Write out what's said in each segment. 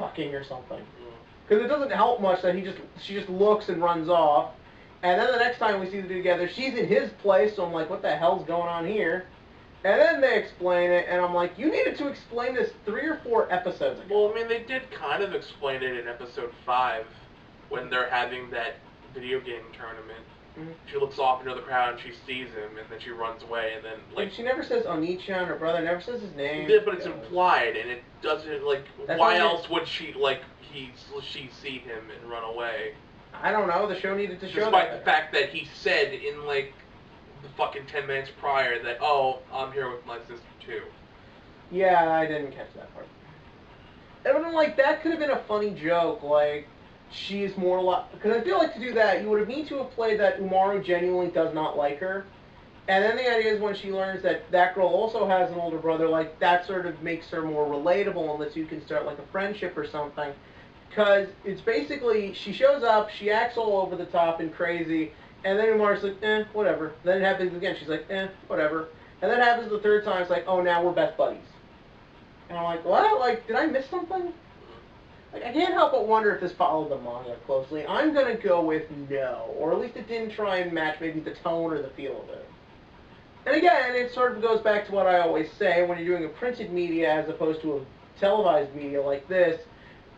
fucking or something. Because it doesn't help much that she just looks and runs off. And then the next time we see the two together, she's in his place, so I'm like, what the hell's going on here? And then they explain it, and I'm like, you needed to explain this 3 or 4 episodes ago. Well, I mean, they did kind of explain it in episode 5 when they're having that video game tournament. Mm-hmm. She looks off into the crowd and she sees him, and then she runs away, and then like and she never says Oni-chan, her brother never says his name. Yeah, but it's implied, and it doesn't like. Why else would she she see him and run away? I don't know. The show needed to show that. Despite the fact that he said in like the fucking 10 minutes prior that, oh, I'm here with my sister too. Yeah, I didn't catch that part. And like that could have been a funny joke, like. She's more like... Because I feel like to do that, you would have need to have played that Umaru genuinely does not like her. And then the idea is when she learns that that girl also has an older brother, like, that sort of makes her more relatable and lets you can start, like, a friendship or something. Because it's basically, she shows up, she acts all over the top and crazy, and then Umaru's like, whatever. Then it happens again, she's like, whatever. And then it happens the third time, it's like, oh, now we're best buddies. And I'm like, what? Like, did I miss something? Like, I can't help but wonder if this followed the manga closely. I'm going to go with no, or at least it didn't try and match maybe the tone or the feel of it. And again, it sort of goes back to what I always say, when you're doing a printed media as opposed to a televised media like this,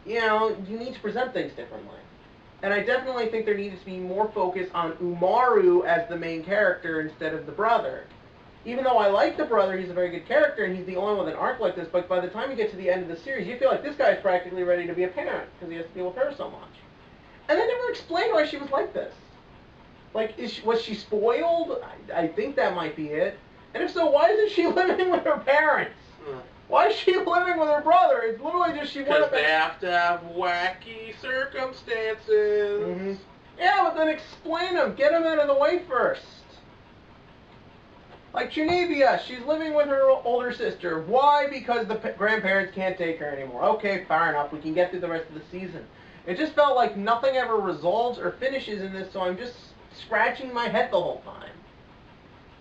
you know, you need to present things differently. And I definitely think there needs to be more focus on Umaru as the main character instead of the brother. Even though I like the brother, he's a very good character, and he's the only one with an arc like this, but by the time you get to the end of the series, you feel like this guy's practically ready to be a parent, because he has to deal with her so much. And they never explained why she was like this. Like, was she spoiled? I think that might be it. And if so, why isn't she living with her parents? Why is she living with her brother? It's literally just she went up... Because they have to have wacky circumstances. Mm-hmm. Yeah, but then explain them. Get them out of the way first. Like Genevia, she's living with her older sister. Why? Because the grandparents can't take her anymore. Okay, fair enough. We can get through the rest of the season. It just felt like nothing ever resolves or finishes in this, so I'm just scratching my head the whole time.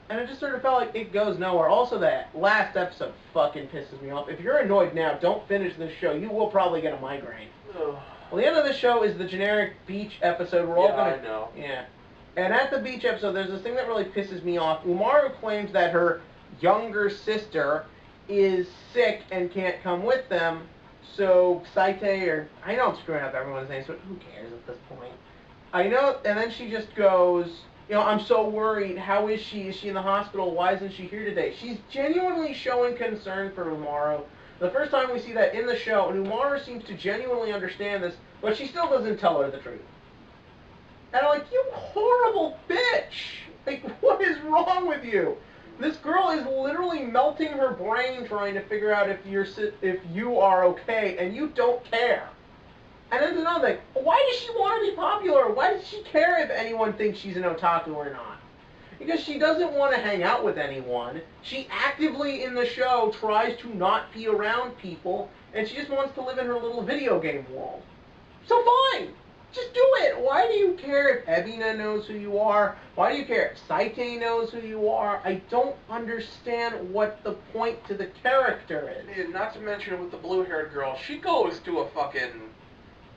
And it just sort of felt like it goes nowhere. Also, that last episode fucking pisses me off. If you're annoyed now, don't finish this show. You will probably get a migraine. Ugh. Well, the end of the show is the generic beach episode. We're all gonna... I know. Yeah. And at the beach episode, there's this thing that really pisses me off. Umaru claims that her younger sister is sick and can't come with them. So Saite, or... I know I'm screwing up everyone's names, but who cares at this point? I know, and then she just goes, you know, I'm so worried. How is she? Is she in the hospital? Why isn't she here today? She's genuinely showing concern for Umaru. The first time we see that in the show, and Umaru seems to genuinely understand this, but she still doesn't tell her the truth. And I'm like, you horrible bitch! Like, what is wrong with you? This girl is literally melting her brain trying to figure out if you are okay, and you don't care. And then another thing, why does she want to be popular? Why does she care if anyone thinks she's an otaku or not? Because she doesn't want to hang out with anyone. She actively in the show tries to not be around people, and she just wants to live in her little video game world. So fine! Just do it! Why do you care if Ebina knows who you are? Why do you care if Saite knows who you are? I don't understand what the point to the character is. Yeah, not to mention with the blue-haired girl, she goes to a fucking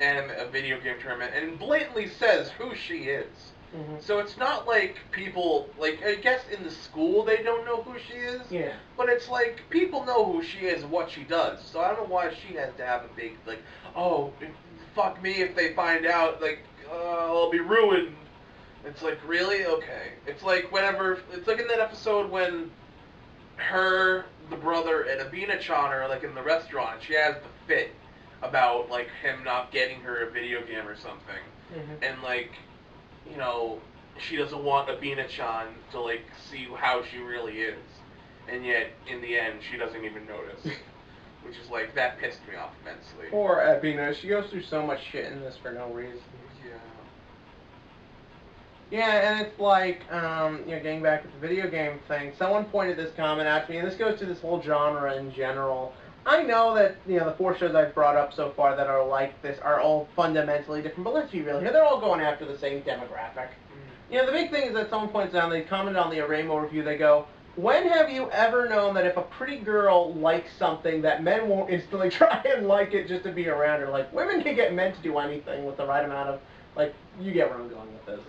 a video game tournament and blatantly says who she is. Mm-hmm. So it's not like people, like, I guess in the school they don't know who she is. Yeah. But it's like, people know who she is and what she does. So I don't know why she has to have a big, like, oh, fuck me if they find out, like, I'll be ruined. It's like, really? Okay. It's like whenever, it's like in that episode when her, the brother, and Abina-chan are, like, in the restaurant, and she has the fit about, like, him not getting her a video game or something. Mm-hmm. And, like, you know, she doesn't want Abina-chan to, like, see how she really is. And yet, in the end, she doesn't even notice. Which is, like, that pissed me off immensely. Poor Abina. She goes through so much shit in this for no reason. Yeah. Yeah, and it's like, you know, getting back to the video game thing, someone pointed this comment out to me, and this goes to this whole genre in general. I know that, you know, the 4 shows I've brought up so far that are like this are all fundamentally different, but let's be real here, they're all going after the same demographic. You know, the big thing is that someone points out, they commented on the Aramo review, they go, When have you ever known that if a pretty girl likes something that men won't instantly try and like it just to be around her? Like, women can get men to do anything with the right amount of, like, you get where I'm going with this.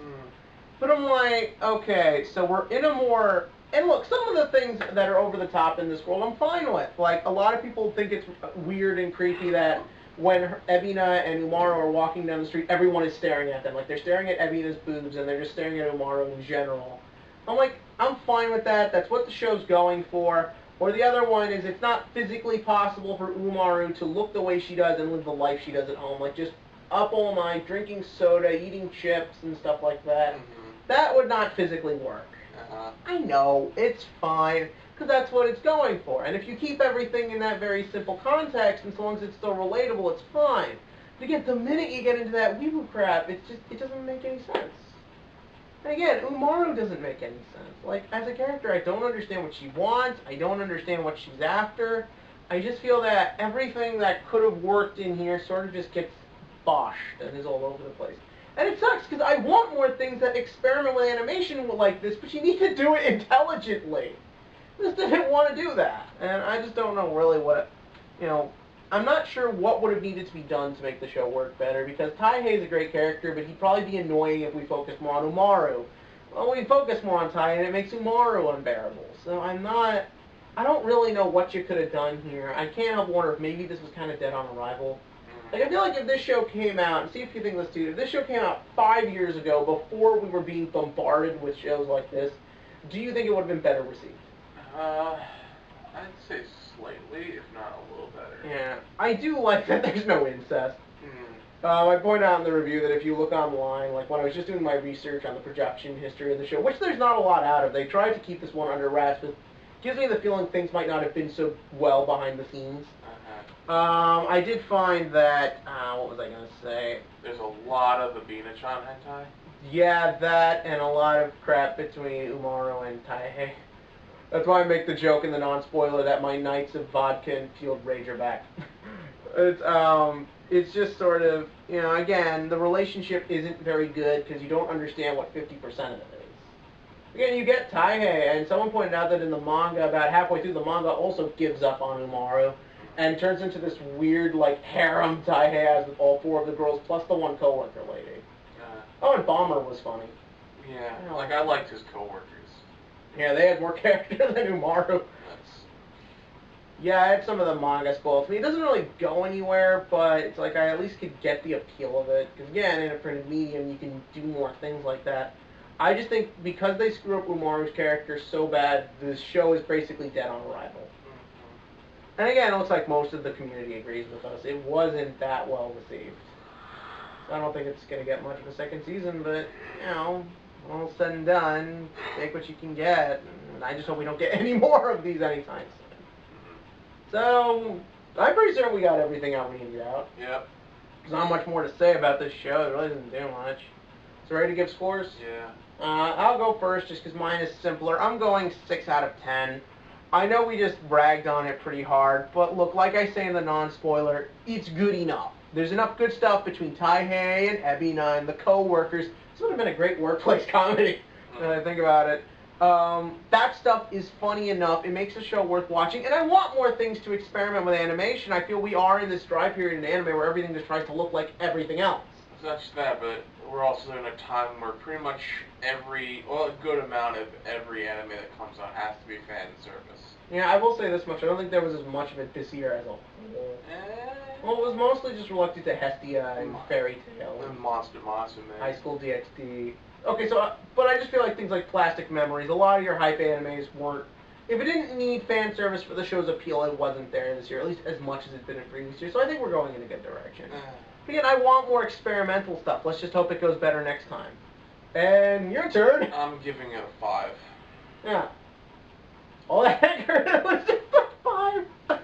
But I'm like, okay, so we're in a more, and look, some of the things that are over the top in this world I'm fine with. Like, a lot of people think it's weird and creepy that when Ebina and Umaru are walking down the street, everyone is staring at them. Like, they're staring at Ebina's boobs and they're just staring at Umaru in general. I'm like, I'm fine with that. That's what the show's going for. Or the other one is it's not physically possible for Umaru to look the way she does and live the life she does at home. Like, just up all night, drinking soda, eating chips and stuff like that. That would not physically work. I know, it's fine, because that's what it's going for. And if you keep everything in that very simple context, and so long as it's still relatable, it's fine. But again, the minute you get into that weeaboo crap, it doesn't make any sense. And again, Umaru doesn't make any sense. Like, as a character, I don't understand what she wants, I don't understand what she's after. I just feel that everything that could have worked in here sort of just gets boshed and is all over the place. And it sucks, because I want more things that experiment with animation like this, but you need to do it intelligently. This didn't want to do that. And I just don't know really what, I'm not sure what would have needed to be done to make the show work better, because Taihei's a great character, but he'd probably be annoying if we focused more on Umaru. Well, we focus more on Tai, and it makes Umaru unbearable. So I don't really know what you could have done here. I can't help wonder if maybe this was kind of dead on arrival. Like, I feel like if this show came out, and see if you think this too, if this show came out 5 years ago, before we were being bombarded with shows like this, do you think it would have been better received? I'd say slightly, if not a little better. Yeah, I do like that there's no incest. I point out in the review that if you look online, like when I was just doing my research on the production history of the show, which there's not a lot out of, they tried to keep this one under wraps, but gives me the feeling things might not have been so well behind the scenes. I did find that, what was I going to say? There's a lot of Abina-chan hentai. Yeah, that and a lot of crap between Umaru and Taihei. That's why I make the joke in the non-spoiler that my Knights of Vodka and Field Rage are back. It's just sort of, again, the relationship isn't very good because you don't understand what 50% of it is. Again, you get Taihei, and someone pointed out that in the manga, about halfway through the manga, also gives up on Umaru and turns into this weird, like, harem Taihei has with all 4 of the girls, plus the one coworker lady. Oh, and Bomber was funny. Yeah, like, I liked his coworkers. Yeah, they had more character than Umaru. Yeah, I had some of the manga spoiled for me. It doesn't really go anywhere, but it's like I at least could get the appeal of it. Because again, in a printed medium, you can do more things like that. I just think because they screw up Umaru's character so bad, the show is basically dead on arrival. And again, it looks like most of the community agrees with us. It wasn't that well received. So I don't think it's going to get much of a second season, but, all said and done, take what you can get. And I just hope we don't get any more of these anytime soon. So, I'm pretty certain we got everything out we needed out. Yep. There's not much more to say about this show. It really doesn't do much. So ready to give scores? Yeah. I'll go first just because mine is simpler. I'm going 6 out of 10. I know we just bragged on it pretty hard, but look, like I say in the non-spoiler, it's good enough. There's enough good stuff between Taihei and Ebina and the co-workers. This would have been a great workplace comedy, when I think about it. That stuff is funny enough. It makes the show worth watching, and I want more things to experiment with animation. I feel we are in this dry period in anime where everything just tries to look like everything else. It's not just that, but we're also in a time where pretty much a good amount of every anime that comes out has to be fan service. Yeah, I will say this much. I don't think there was as much of it this year as a whole. Well, it was mostly just reluctant to Hestia and Fairy Tail. And Monster man. High School DxD. Okay, so, but I just feel like things like Plastic Memories, a lot of your hype animes weren't, if it didn't need fan service for the show's appeal, it wasn't there this year, at least as much as it's been in previous years, so I think we're going in a good direction. Again, I want more experimental stuff. Let's just hope it goes better next time. And your turn. I'm giving it a 5. Yeah. All that was just a 5.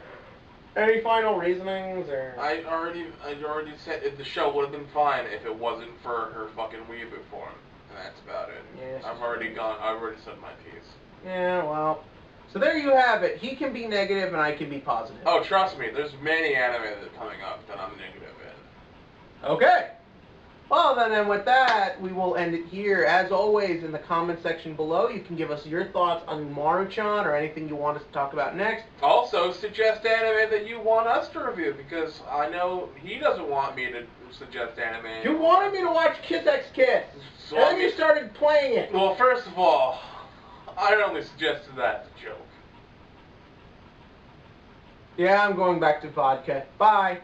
Any final reasonings, or? I already said the show would have been fine if it wasn't for her fucking weeaboo form. And that's about it. Yes. I've already said my piece. Yeah, well. So there you have it. He can be negative and I can be positive. Oh, trust me, there's many anime that are coming up that I'm negative in. Okay. Well, then. then, and with that, we will end it here. As always, in the comment section below, you can give us your thoughts on Umaru-chan or anything you want us to talk about next. Also, suggest anime that you want us to review, because I know he doesn't want me to suggest anime. You wanted me to watch Kiss X Kiss, So and then you started playing it. Well, first of all, I only suggested that as a joke. Yeah, I'm going back to vodka. Bye.